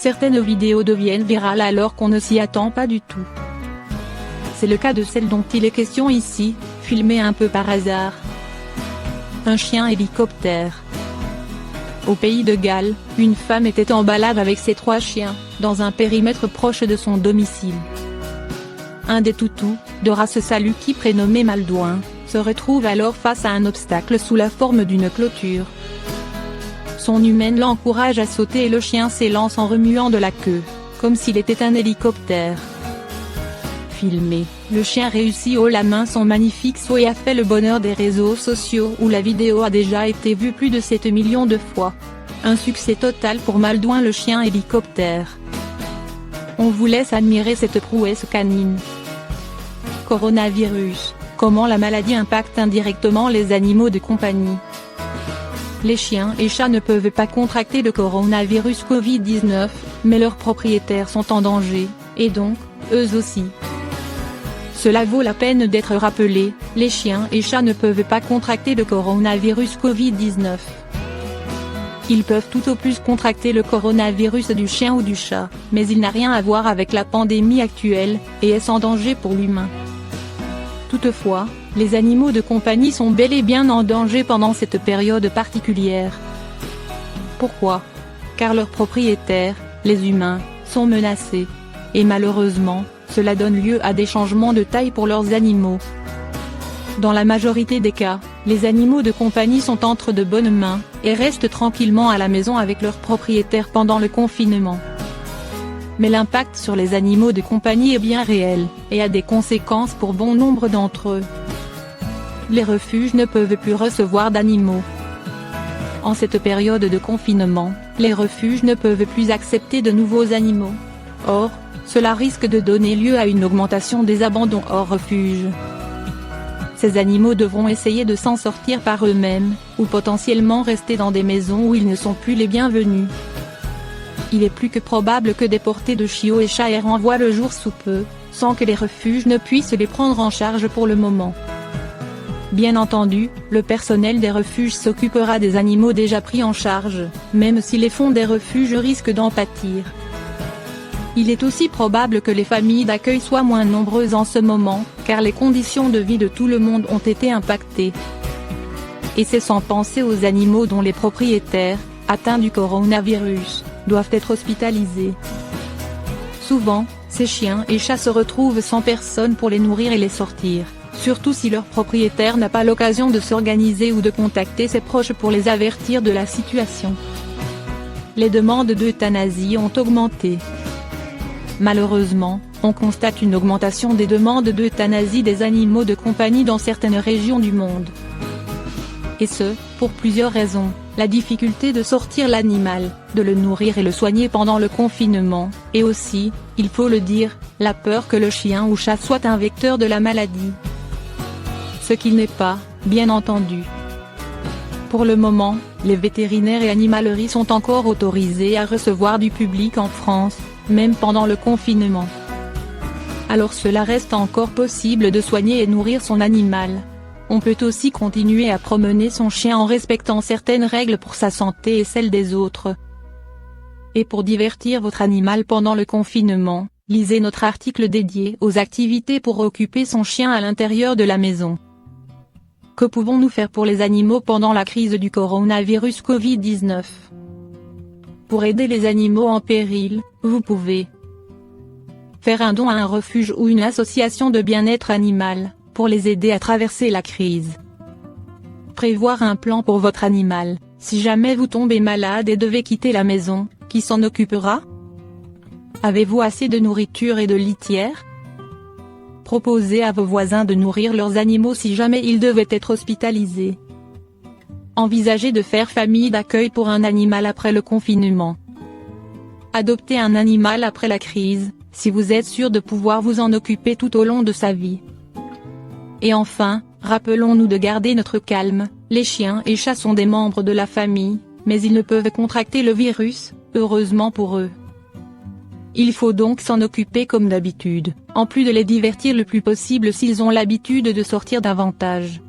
certaines vidéos deviennent virales alors qu'on ne s'y attend pas du tout. C'est le cas de celle dont il est question ici, filmée un peu par hasard. Un chien hélicoptère. Au pays de Galles, une femme était en balade avec ses 3 chiens, dans un périmètre proche de son domicile. Un des toutous, de race Saluki prénommé Maldouin, se retrouve alors face à un obstacle sous la forme d'une clôture. Son humaine l'encourage à sauter et le chien s'élance en remuant de la queue, comme s'il était un hélicoptère. Filmé, le chien réussit haut la main son magnifique saut et a fait le bonheur des réseaux sociaux où la vidéo a déjà été vue plus de 7 millions de fois. Un succès total pour Maldouin le chien hélicoptère. On vous laisse admirer cette prouesse canine. Coronavirus, comment la maladie impacte indirectement les animaux de compagnie. Les chiens et chats ne peuvent pas contracter le coronavirus Covid-19, mais leurs propriétaires sont en danger, et donc, eux aussi. Cela vaut la peine d'être rappelé, les chiens et chats ne peuvent pas contracter le coronavirus Covid-19. Ils peuvent tout au plus contracter le coronavirus du chien ou du chat, mais il n'a rien à voir avec la pandémie actuelle, et est sans danger pour l'humain. Toutefois, les animaux de compagnie sont bel et bien en danger pendant cette période particulière. Pourquoi? Car leurs propriétaires, les humains, sont menacés. Et malheureusement, cela donne lieu à des changements de taille pour leurs animaux. Dans la majorité des cas, les animaux de compagnie sont entre de bonnes mains, et restent tranquillement à la maison avec leurs propriétaires pendant le confinement. Mais l'impact sur les animaux de compagnie est bien réel, et a des conséquences pour bon nombre d'entre eux. Les refuges ne peuvent plus recevoir d'animaux. En cette période de confinement, les refuges ne peuvent plus accepter de nouveaux animaux. Or, cela risque de donner lieu à une augmentation des abandons hors refuge. Ces animaux devront essayer de s'en sortir par eux-mêmes, ou potentiellement rester dans des maisons où ils ne sont plus les bienvenus. Il est plus que probable que des portées de chiots et chats errants voient le jour sous peu, sans que les refuges ne puissent les prendre en charge pour le moment. Bien entendu, le personnel des refuges s'occupera des animaux déjà pris en charge, même si les fonds des refuges risquent d'en pâtir. Il est aussi probable que les familles d'accueil soient moins nombreuses en ce moment, car les conditions de vie de tout le monde ont été impactées. Et c'est sans penser aux animaux dont les propriétaires, atteints du coronavirus, doivent être hospitalisés. Souvent, ces chiens et chats se retrouvent sans personne pour les nourrir et les sortir, surtout si leur propriétaire n'a pas l'occasion de s'organiser ou de contacter ses proches pour les avertir de la situation. Les demandes d'euthanasie ont augmenté. Malheureusement, on constate une augmentation des demandes d'euthanasie des animaux de compagnie dans certaines régions du monde. Et ce, pour plusieurs raisons, la difficulté de sortir l'animal, de le nourrir et le soigner pendant le confinement, et aussi, il faut le dire, la peur que le chien ou chat soit un vecteur de la maladie. Ce qu'il n'est pas, bien entendu. Pour le moment, les vétérinaires et animaleries sont encore autorisés à recevoir du public en France, même pendant le confinement. Alors cela reste encore possible de soigner et nourrir son animal. On peut aussi continuer à promener son chien en respectant certaines règles pour sa santé et celle des autres. Et pour divertir votre animal pendant le confinement, lisez notre article dédié aux activités pour occuper son chien à l'intérieur de la maison. Que pouvons-nous faire pour les animaux pendant la crise du coronavirus Covid-19? Pour aider les animaux en péril, vous pouvez faire un don à un refuge ou une association de bien-être animal, pour les aider à traverser la crise. Prévoir un plan pour votre animal, si jamais vous tombez malade et devez quitter la maison, qui s'en occupera? Avez-vous assez de nourriture et de litière? Proposez à vos voisins de nourrir leurs animaux si jamais ils devaient être hospitalisés. Envisagez de faire famille d'accueil pour un animal après le confinement. Adoptez un animal après la crise, si vous êtes sûr de pouvoir vous en occuper tout au long de sa vie. Et enfin, rappelons-nous de garder notre calme, les chiens et chats sont des membres de la famille, mais ils ne peuvent contracter le virus, heureusement pour eux. Il faut donc s'en occuper comme d'habitude, en plus de les divertir le plus possible s'ils ont l'habitude de sortir davantage.